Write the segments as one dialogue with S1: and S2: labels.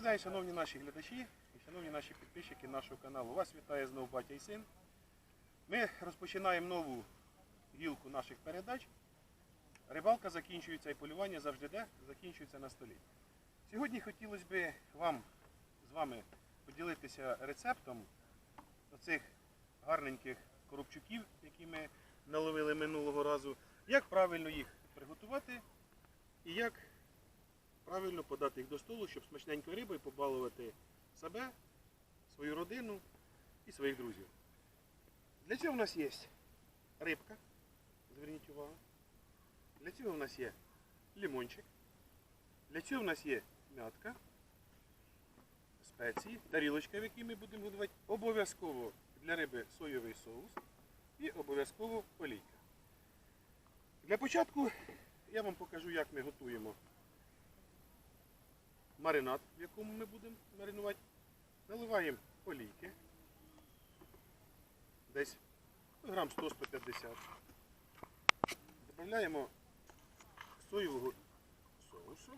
S1: Добрий день, шановні наші глядачі і шановні наші підписчики нашого каналу. Вас вітає знову батя і син. Ми розпочинаємо нову гілку наших передач. Рибалка закінчується і полювання завжди закінчується на столі. Сьогодні хотілося б з вами поділитися рецептом оцих гарненьких коробчуків, які ми наловили минулого разу. Як правильно їх приготувати і як правильно подати їх до столу, щоб смачненькою рибою побалувати себе, свою родину і своїх друзів. Для цього в нас є рибка, зверніть увагу. Для цього в нас є лимончик. Для цього в нас є м'ятка, спеції, тарілочка, в якій ми будемо готувати. Обов'язково для риби соєвий соус і обов'язково олійка. Для початку я вам покажу, як ми готуємо маринад, в якому ми будемо маринувати. Наливаємо олійки, десь грам 100-150. Додаємо соєвого соусу.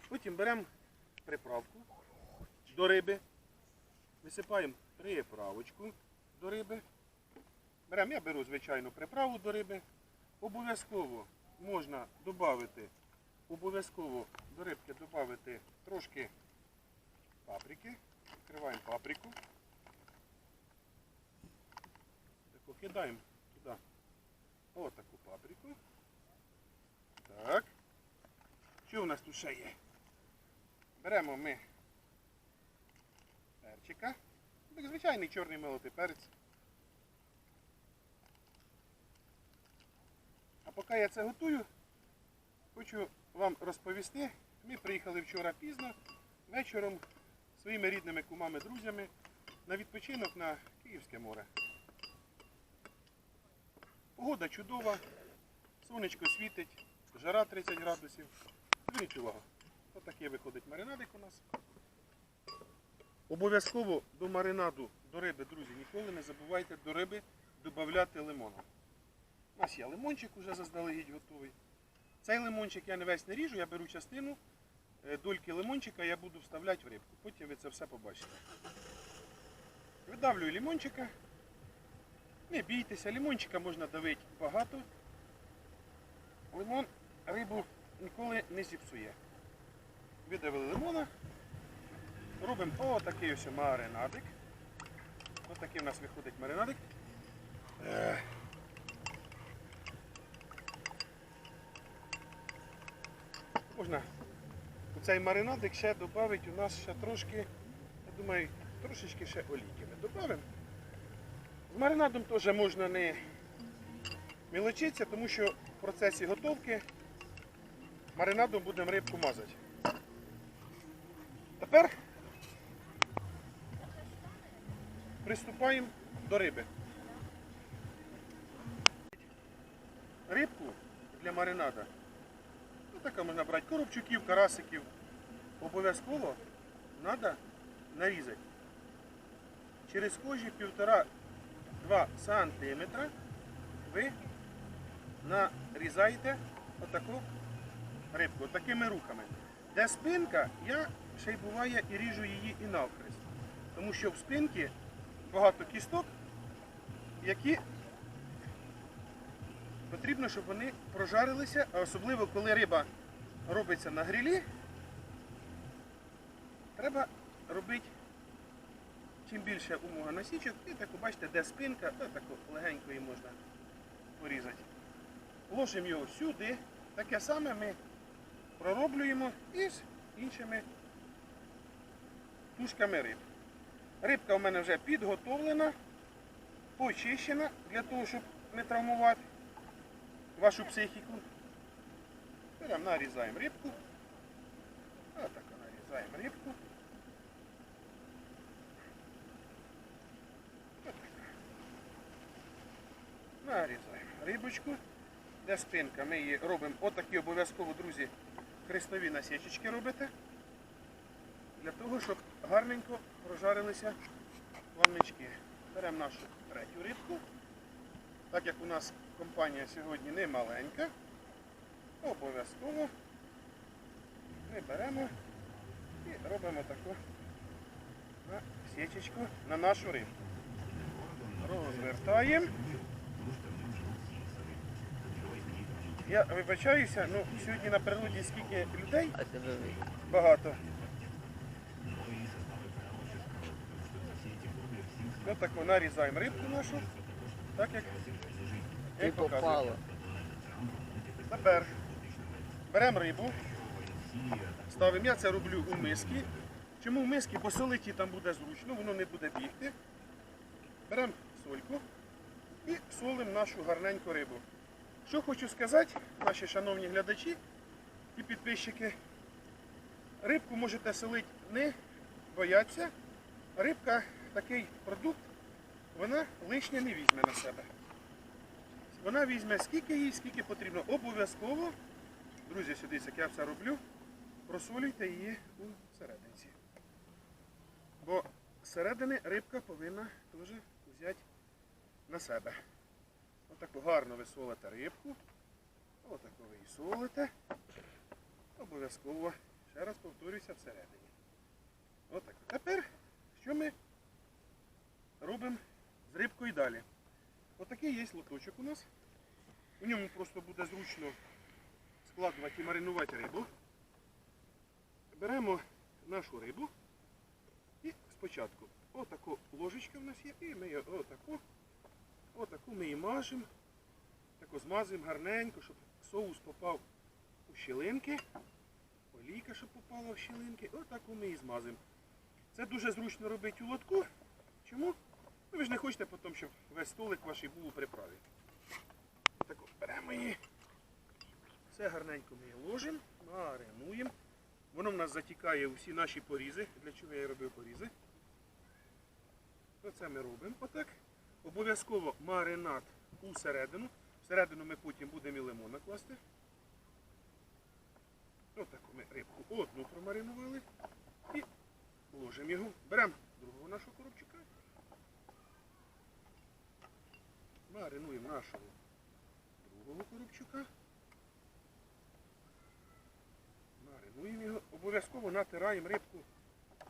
S1: Потім беремо приправку до риби. Висипаємо приправочку до риби. Я беру звичайну приправу до риби. Обов'язково можна додати, до рибки додати трошки паприки. Відкриваємо паприку. Кидаємо туди отаку паприку. Так. Що у нас тут ще є? Беремо ми перчика. Звичайний чорний молотий перець. А поки я це готую, хочу вам розповісти. Ми приїхали вчора пізно, вечором, своїми рідними кумами, друзями на відпочинок на Київське море. Погода чудова, сонечко світить, жара 30 градусів. Зверніть увагу. Ось такий виходить маринадик у нас. Обов'язково до маринаду, до риби, друзі, ніколи не забувайте до риби додати лимону. У нас є лимончик вже заздалегідь готовий. Цей лимончик я не весь не ріжу, я беру частину, дольки лимончика я буду вставляти в рибку. Потім ви це все побачите. Видавлюю лимончика. Не бійтеся, лимончика можна давити багато. Лимон рибу ніколи не зіпсує. Видавили лимона. Робимо отакий ось маринадик. Ось такий у нас виходить маринадик. Можна у цей маринадик ще додати у нас ще трошки, я думаю, трошечки ще олійки ми додамо. З маринадом теж можна не мілочитися, тому що в процесі готовки маринадом будемо рибку мазати. Тепер приступаємо до риби. Рибку для маринада, така можна брати коробчуків, карасиків, обов'язково треба нарізати. Через кожні 1,5-2 см ви нарізаєте отаку рибку, такими рухами. Де спинка, я ще й буває і ріжу її і навхрест. Тому що в спинці багато кісток, які потрібно, щоб вони прожарилися, а особливо коли риба робиться на грилі, треба робити чим більше умога насічок, і так бачите, де спинка, то так легенько її можна порізати. Ложимо його сюди, таке саме ми пророблюємо і з іншими тушками риб. Рибка у мене вже підготовлена, почищена, для того, щоб не травмувати вашу психіку. Беремо, нарізаємо рибку. Отак нарізаємо рибку. Нарізаємо рибочку. Де спинка, ми її робимо отакі обов'язково, друзі, хрестові насічечки робите. Для того, щоб гарненько прожарилися плавнички. Беремо нашу третю рибку. Так як у нас компанія сьогодні не маленька, обов'язково ми беремо І робимо таку січечку на нашу рибку. Розвертаємо. Я вибачаюся, ну сьогодні на природі скільки людей, багато. Ось так нарізаємо рибку нашу, так як показую. Тепер беремо рибу, ставимо, я це роблю у миски. Чому в миски? Бо солити там буде зручно, воно не буде бігти. Беремо сольку і солимо нашу гарненьку рибу. Що хочу сказати, наші шановні глядачі і підписчики, рибку можете солити не бояться. Рибка, такий продукт, вона лишнє не візьме на себе. Вона візьме скільки їй, скільки потрібно. Обов'язково, друзі, сюди, як я все роблю, просолюйте її у серединці. Бо зсередини рибка повинна теж взяти на себе. Отаку гарно ви солите рибку. Отаку ви її солите. Обов'язково, ще раз повторюся, всередині. Отак. Тепер, що ми робимо з рибкою далі? Отакий є лоточок у нас. У ньому просто буде зручно складувати і маринувати рибу. Беремо нашу рибу і спочатку отаку ложечка в нас є, і ми її отаку ми її мажемо, таку змазуємо гарненько, щоб соус попав у щілинки, олійка, щоб попала в щілинки, отаку ми її змазуємо. Це дуже зручно робити у лотку. Чому? Ну, ви ж не хочете потім, щоб весь столик ваш був у приправі. Так от, беремо її, все гарненько ми її ложимо, маринуємо. Воно в нас затікає у всі наші порізи. Для чого я робив порізи? Оце ми робимо отак. Обов'язково маринад усередину. Всередину ми потім будемо і лимона класти. Отаку ми рибку одну промаринували. І ложимо його. Беремо другого нашого коробчика. Маринуємо нашого другого коробчика. Маринуємо його. Обов'язково натираємо рибку.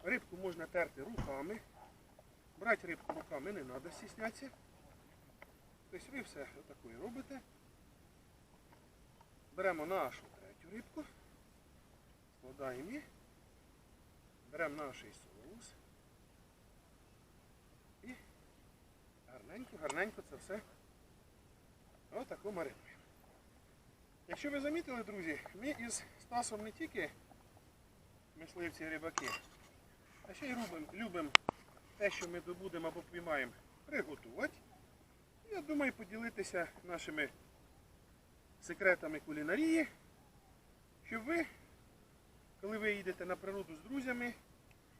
S1: Рибку можна терти руками. Брати рибку руками не треба стіснятися. Тобто ви все отакою робите. Беремо нашу третю рибку. Складаємо її. Беремо наш соус. І гарненько це все отако маринуємо. Якщо ви замітили, друзі, ми із Стасом не тільки мисливці і рибаки, а ще й любимо те, що ми добудемо або піймаємо, приготувати. Я думаю, поділитися нашими секретами кулінарії, щоб ви, коли ви їдете на природу з друзями,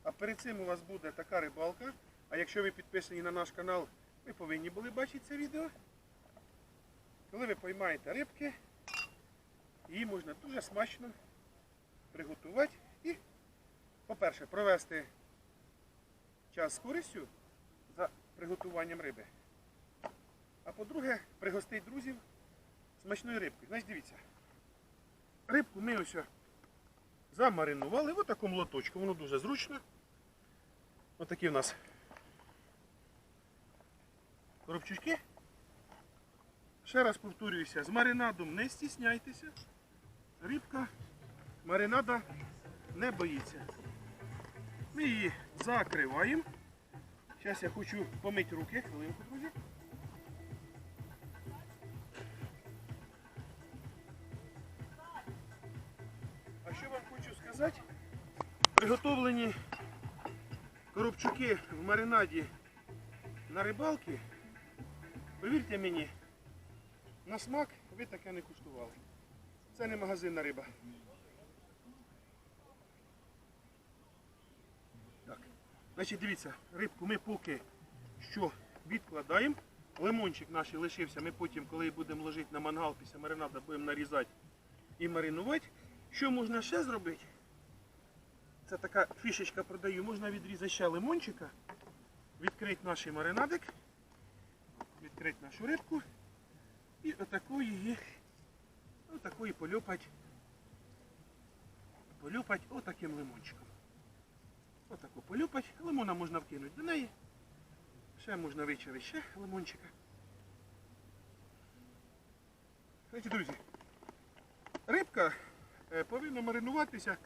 S1: а перед цим у вас буде така рибалка, а якщо ви підписані на наш канал, ви повинні були бачити це відео. Коли ви поймаєте рибки, її можна дуже смачно приготувати і, по-перше, провести час з користю за приготуванням риби. А по-друге, пригостить друзів смачною рибкою. Значить, дивіться, рибку ми ось замаринували в такому лоточку, воно дуже зручно. Ось такі в нас коробчички. Ще раз повторююся, з маринадом не стісняйтеся. Рибка маринада не боїться. Ми її закриваємо. Зараз я хочу помити руки. Хвилинку, друзі. А що вам хочу сказати? Приготовлені коробчуки в маринаді на рибалки, повірте мені, на смак ви таке не куштували. Це не магазинна риба. Так. Значить, дивіться, рибку ми поки що відкладаємо. Лимончик наш лишився, ми потім, коли будемо ложити на мангал після маринада, будемо нарізати і маринувати. Що можна ще зробити? Це така фішечка продаю. Можна відрізати ще лимончика, відкрити наш маринадик, відкрити нашу рибку і отакої полюпати отаким лимончиком. Отаку полюпать. Лимона можна вкинути до неї. Ще можна вичавити ще лимончика. Значить, друзі, рибка повинна маринуватися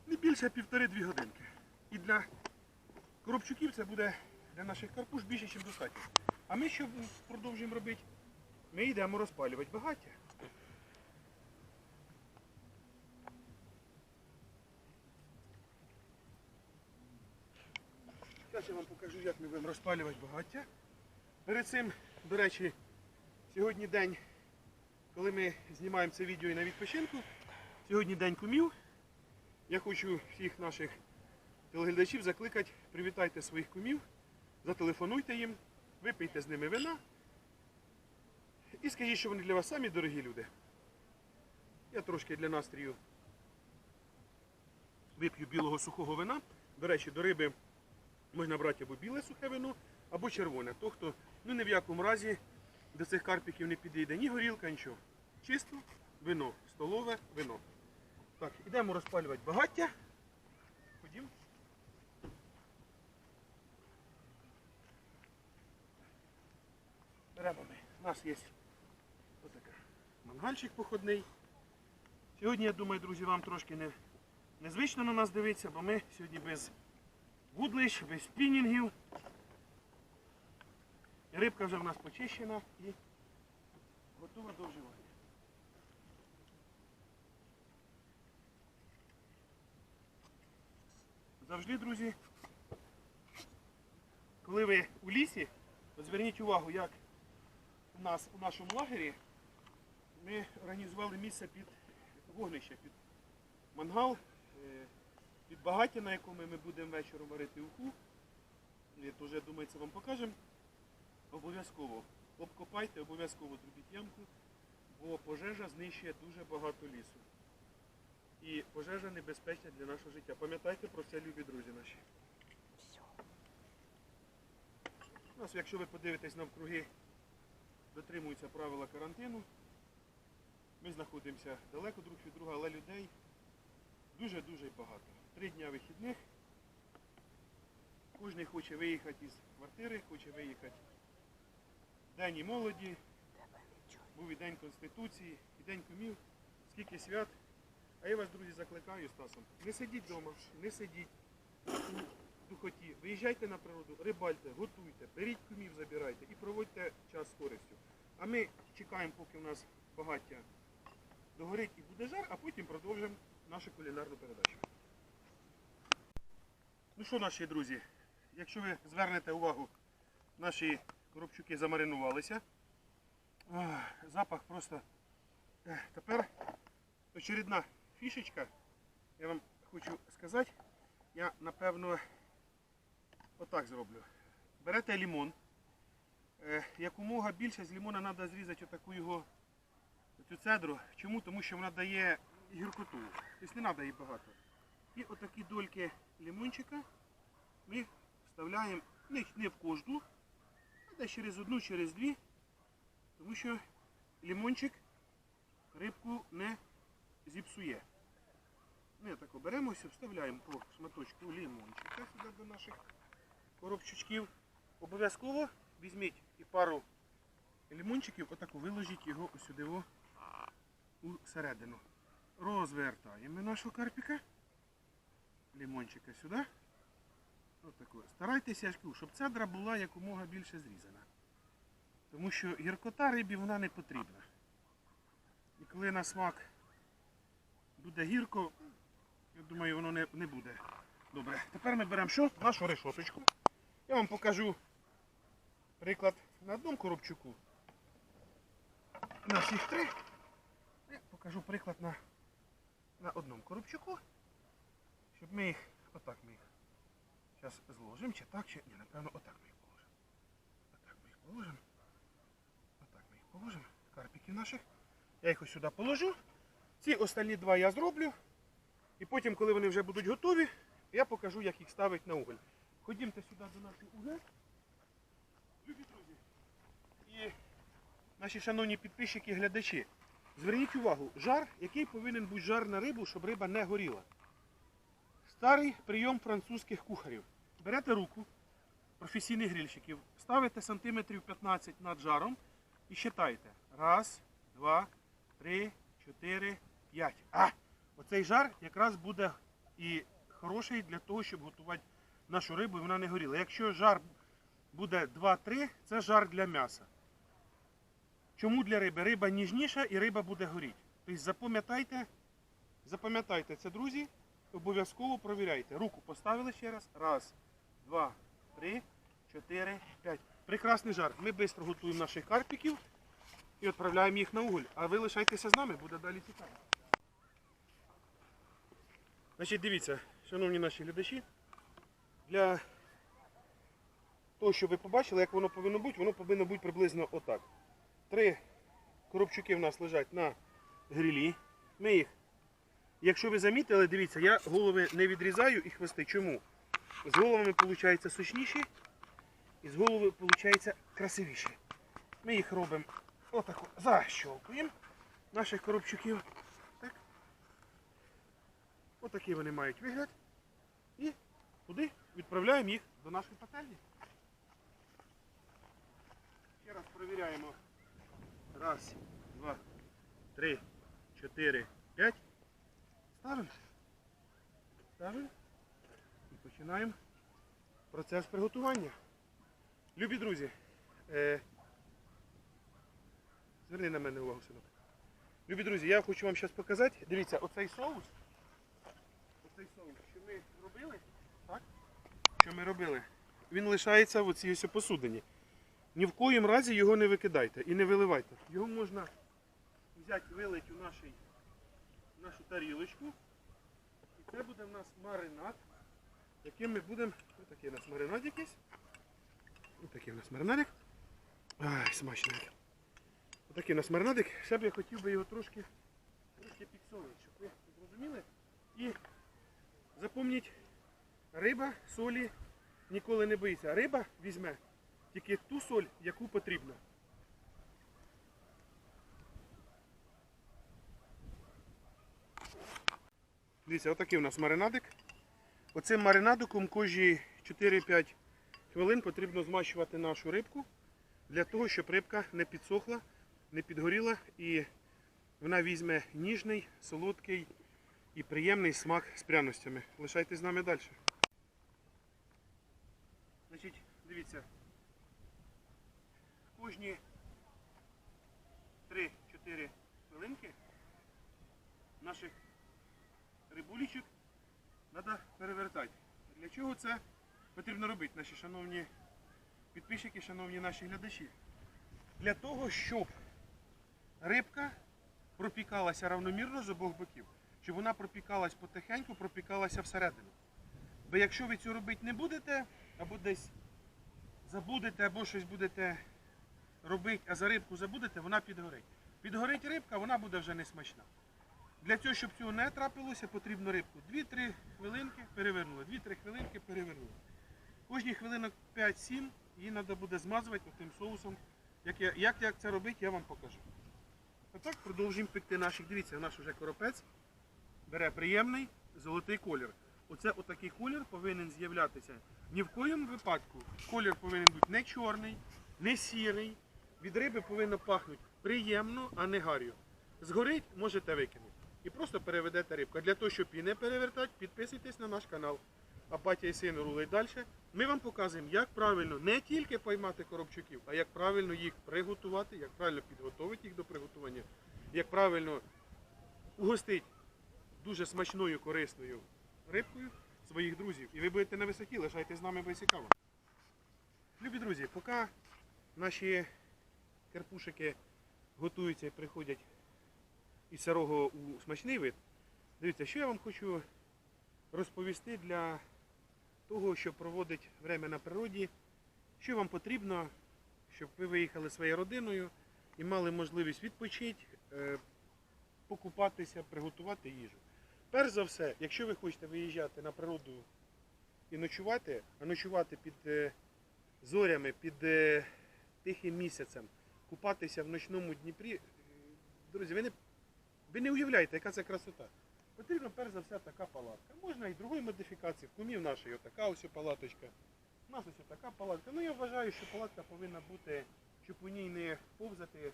S1: не більше 1,5-2 годинки. І для коробчуків це буде для наших карпуш більше, ніж достатньо. А ми що продовжуємо робити? Ми йдемо розпалювати багаття. Зараз я вам покажу, як ми будемо розпалювати багаття. Перед цим, до речі, сьогодні день, коли ми знімаємо це відео і на відпочинку, сьогодні день кумів. Я хочу всіх наших телеглядачів закликати, привітайте своїх кумів, зателефонуйте їм, випийте з ними вина і скажіть, що вони для вас самі дорогі люди. Я трошки для настрію вип'ю білого сухого вина. До речі, до риби можна брати або біле сухе вино, або червоне. То, хто ні в якому разі до цих карпіків не підійде ні горілка, нічого. Чисто вино, столове вино. Так, ідемо розпалювати багаття. Ходім. Беремо ми. У нас є отакий мангальчик походний. Сьогодні, я думаю, друзі, вам трошки незвично на нас дивитися, бо ми сьогодні без вудлищ, без спінінгів. І рибка вже в нас почищена і готова до вживання. Завжди, друзі, коли ви у лісі, то зверніть увагу, як у нас у нашому лагері ми організували місце під вогнище, під мангал, під багаття, на якому ми будемо вечором варити уху. Я теж, думаю, це вам покажемо. Обов'язково обкопайте, обов'язково зробіть ямку, бо пожежа знищує дуже багато лісу. І пожежа небезпечна для нашого життя. Пам'ятайте про це, любі друзі наші. У нас, якщо ви подивитесь навкруги, дотримуються правила карантину. Ми знаходимося далеко друг від друга, але людей дуже-дуже багато. 3 дні вихідних. Кожен хоче виїхати із квартири, хоче виїхати. День і молоді, був і День Конституції, і День кумів, скільки свят. А я вас, друзі, закликаю, Стасом, не сидіть вдома, не сидіть у духоті. Виїжджайте на природу, рибальте, готуйте, беріть кумів, забирайте і проводьте час з користю. А ми чекаємо, поки у нас багаття догорить і буде жар, а потім продовжимо нашу кулінарну передачу. Ну що, наші друзі, якщо ви звернете увагу, наші коробчуки замаринувалися. Запах просто... Тепер очередна фішечка, я вам хочу сказати, я напевно отак зроблю. Берете лимон, якомога більше з лимона треба зрізати отаку його, цю цедру. Чому? Тому що вона дає гіркоту, тобто не треба її багато. І отакі дольки лимончика ми вставляємо не в кожну, а десь через одну, через дві, тому що лимончик рибку не зіпсує. Ми так оберемося, вставляємо по шматочку лимончика сюди до наших коробчучків. Обов'язково візьміть і пару лимончиків, отаку виложіть його сюди у середину. Розвертаємо нашого карпіка, лимончика сюди. Отаку. Старайтеся, щоб цедра була якомога більше зрізана. Тому що гіркота рибі вона не потрібна. І коли на смак буде гірко, я думаю, воно не буде добре. Тепер ми беремо що? Нашу решоточку. Я вам покажу приклад на одному коробчуку. На всіх 3. Я покажу приклад на одному коробчуку. Щоб ми їх, отак ми їх зараз зложимо, чи так, чи ні, напевно, отак ми їх положимо. Отак ми їх положимо. Отак ми їх положимо. Карпіків наших. Я їх ось сюди положу. Ці останні 2 я зроблю. І потім, коли вони вже будуть готові, я покажу, як їх ставити на уголь. Ходімте сюди до нашого угля. Любі друзі. І наші шановні підписчики і глядачі. Зверніть увагу, жар, який повинен бути жар на рибу, щоб риба не горіла. Старий прийом французьких кухарів. Берете руку професійних грильщиків, ставите сантиметрів 15 над жаром і считайте. Раз, два, три, чотири, п'ять. Оцей жар якраз буде і хороший для того, щоб готувати нашу рибу і вона не горіла. Якщо жар буде 2-3, це жар для м'яса. Чому для риби? Риба ніжніша і риба буде горіти. Тобто запам'ятайте це, друзі, обов'язково провіряйте. Руку поставили ще раз. Раз, два, три, чотири, п'ять. Прекрасний жар. Ми швидко готуємо наших карпіків і відправляємо їх на уголь. А ви лишайтеся з нами, буде далі цікаво. Значить, дивіться, шановні наші глядачі, для того, щоб ви побачили, як воно повинно бути приблизно отак. 3 коробчуки в нас лежать на грилі. Ми їх, якщо ви замітили, дивіться, я голови не відрізаю і хвости. Чому? З головами виходить сочніші і з голови виходить красивіші. Ми їх робимо отако, защолкуємо наших коробчуків. Так. Отакий вони мають вигляд. І туди відправляємо їх до нашої пательні. Ще раз перевіряємо. Раз, два, три, чотири, п'ять. Ставимо. Ставимо. І починаємо процес приготування. Любі друзі, зверни на мене увагу, синок. Любі друзі, я хочу вам зараз показати. Дивіться, оцей соус, що ми робили, так? Що ми робили, він лишається в оцій ось посудині. Ні в коїм разі його не викидайте і не виливайте. Його можна взяти, вилити у нашу тарілочку. І це буде в нас маринад, яким ми будемо... Ось такий у нас маринад якийсь. Ось такий у нас маринадик. Ай, смачний. Ось такий у нас маринадик. Ще б я хотів би його трошки підсолити, щоб ви зрозуміли. І запам'ятайте, риба солі ніколи не боїться. Риба візьме тільки ту соль, яку потрібно. Дивіться, отакий у нас маринадик. Оцим маринадиком кожні 4-5 хвилин потрібно змащувати нашу рибку, для того, щоб рибка не підсохла, не підгоріла і вона візьме ніжний, солодкий і приємний смак з пряностями. Лишайтесь з нами далі. Значить, дивіться, кожні 3-4 хвилинки наших рибулечок треба перевертати. Для чого це потрібно робити, наші шановні підписчики, шановні наші глядачі? Для того, щоб рибка пропікалася равномірно з обох боків. Щоб вона пропікалась потихеньку, пропікалася всередину. Бо якщо ви цього робити не будете, або десь забудете, або щось будете робити, а за рибку забудете, вона підгорить. Підгорить рибка, вона буде вже не смачна. Для цього, щоб цього не трапилося, потрібно рибку 2-3 хвилинки перевернули, 2-3 хвилинки перевернули. Кожні хвилинок 5-7 її треба буде змазувати тим соусом. Як це робити, я вам покажу. Отак продовжуємо пекти наших. Дивіться, наш вже коропець бере приємний золотий колір. Оце отакий колір повинен з'являтися. Ні в коєму випадку колір повинен бути не чорний, не сірий. Від риби повинно пахнути приємно, а не гар'ю. Згорить, можете викинути. І просто переведете рибку. А для того, щоб її не перевертати, підписуйтесь на наш канал. А батя і син рулить далі. Ми вам показуємо, як правильно не тільки поймати коробчуків, а як правильно їх приготувати, як правильно підготувати їх до приготування, як правильно угостити дуже смачною, корисною рибкою своїх друзів. І ви будете на висоті, лишайтесь з нами, бо цікаво. Любі друзі, поки наші карпушики готуються і приходять із сирого у смачний вид, дивіться, що я вам хочу розповісти для того, щоб проводити время на природі, що вам потрібно, щоб ви виїхали своєю родиною і мали можливість відпочити, покупатися, приготувати їжу. Перш за все, якщо ви хочете виїжджати на природу і ночувати, а ночувати під зорями, під тихим місяцем, купатися в ночному Дніпрі, друзі, ви не уявляєте, яка це красота. потрібна перш за все така палатка. Можна і другої модифікації, в кумів нашої отака ось палаточка. У нас ось така палатка. Ну я вважаю, що палатка повинна бути, щоб у ній не повзати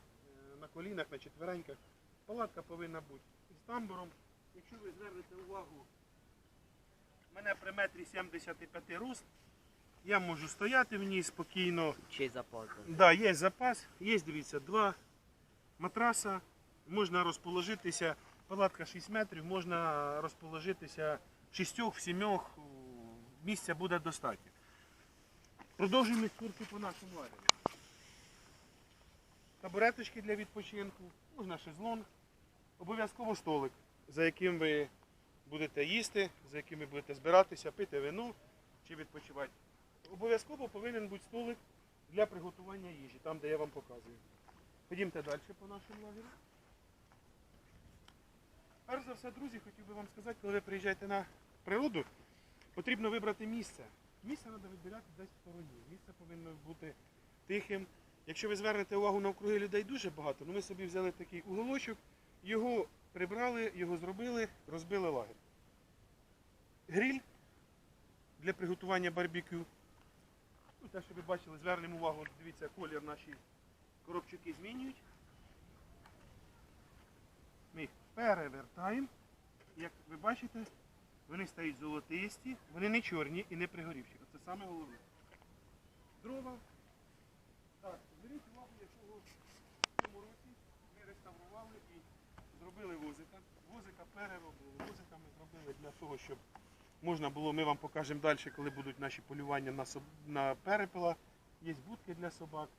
S1: на колінах, на четвереньках. Палатка повинна бути з тамбуром. Якщо ви звернете увагу, в мене при метрі 75 рост, я можу стояти в ній спокійно.
S2: Чий запас?
S1: Да, є запас, є, дивіться, 2 матраса, можна розположитися, палатка 6 метрів, можна розположитися в 6-7, місця буде достатньо. Продовжуємо екскурсію по нашому лагері. Табуреточки для відпочинку, можна шезлонг, обов'язково столик, за яким ви будете їсти, за яким ви будете збиратися, пити вино чи відпочивати. Обов'язково повинен бути столик для приготування їжі, там де я вам показую. Ходімте далі по нашому лагерю. Перш за все, друзі, хотів би вам сказати, коли ви приїжджаєте на природу, потрібно вибрати місце. Місце треба вибирати десь в стороні. Місце повинно бути тихим. Якщо ви звернете увагу, навкруги людей дуже багато, ну ми собі взяли такий уголочок, його прибрали, його зробили, розбили лагерь. Гриль для приготування барбекю. Ну, те, що ви бачили, звернемо увагу, дивіться, колір наші коробчуки змінюють. Ми їх перевертаємо. Як ви бачите, вони стають золотисті, вони не чорні і не пригорівші. Це саме головне. Дрова. Так, зверніть увагу, якого в цьому році ми реставрували і зробили возика. Возика переробили. Возика ми зробили для того, щоб можна було, ми вам покажемо далі, коли будуть наші полювання на перепела. Є будки для собак.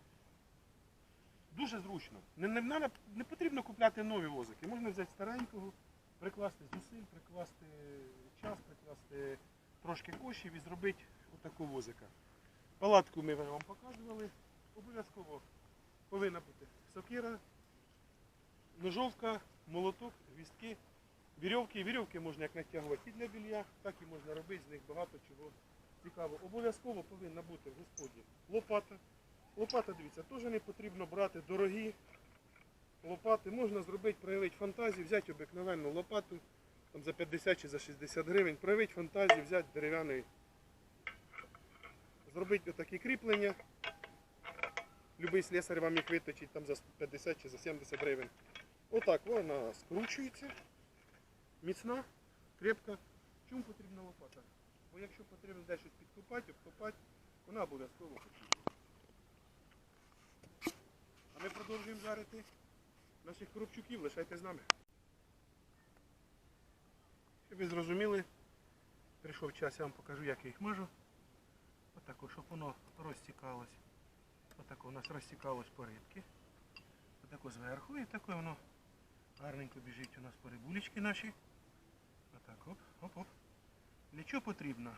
S1: Дуже зручно. Не потрібно купляти нові возики. Можна взяти старенького, прикласти зусиль, прикласти час, прикласти трошки коштів і зробити отаку возика. Палатку ми вам показували. Обов'язково повинна бути сокира, ножовка, молоток, гвіздки, вірьовки. Вірьовки можна як натягувати і для білья, так і можна робити з них багато чого цікавого. Обов'язково повинна бути в господі лопата. Лопата, дивіться, теж не потрібно брати дорогі лопати. Можна зробити, проявити фантазію, взяти обикновенну лопату там, за 50 чи за 60 гривень, проявити фантазію, взяти дерев'яний, зробити отакі кріплення. Любий слесар вам їх виточить там, за 50 чи за 70 гривень. Отак вона скручується, міцна, крепка. Чому потрібна лопата? Бо якщо потрібно десь щось підкопати, обкопати, вона обов'язково потрібна. А ми продовжуємо жарити наших коробчуків, лишайте з нами. Щоб ви зрозуміли, прийшов час, я вам покажу, як я їх мажу. Отако, щоб воно розтікалось. Отако у нас розтікалось по рибки. Отако зверху і таке воно гарненько біжить у нас по рибулечки наші. Отак, оп, оп, оп. Для чого потрібно?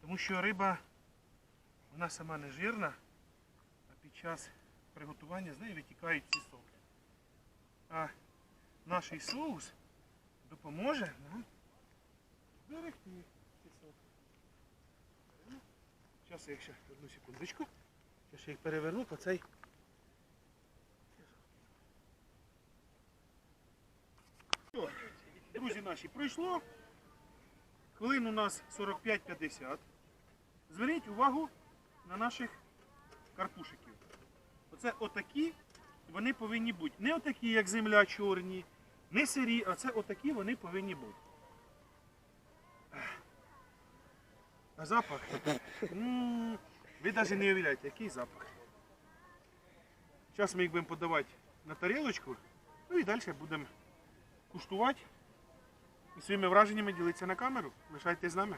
S1: Тому що риба, вона сама не жирна, а під час приготування з неї витікають ці соки. А наш соус допоможе нам зберегти ці соки. Зараз я ще одну секундочку. Я ще їх переверну по цей. Що, друзі наші, пройшло. Хвилин у нас 45-50. Зверніть увагу на наших карпушиків. Оце отакі вони повинні бути. Не отакі, як земля, чорні, не сирі, а це отакі вони повинні бути. А запах? Ви навіть не уявляєте, який запах. Зараз ми їх будемо подавати на тарілочку, ну і далі будемо куштувати і своїми враженнями ділитися на камеру. Лишайтесь з нами.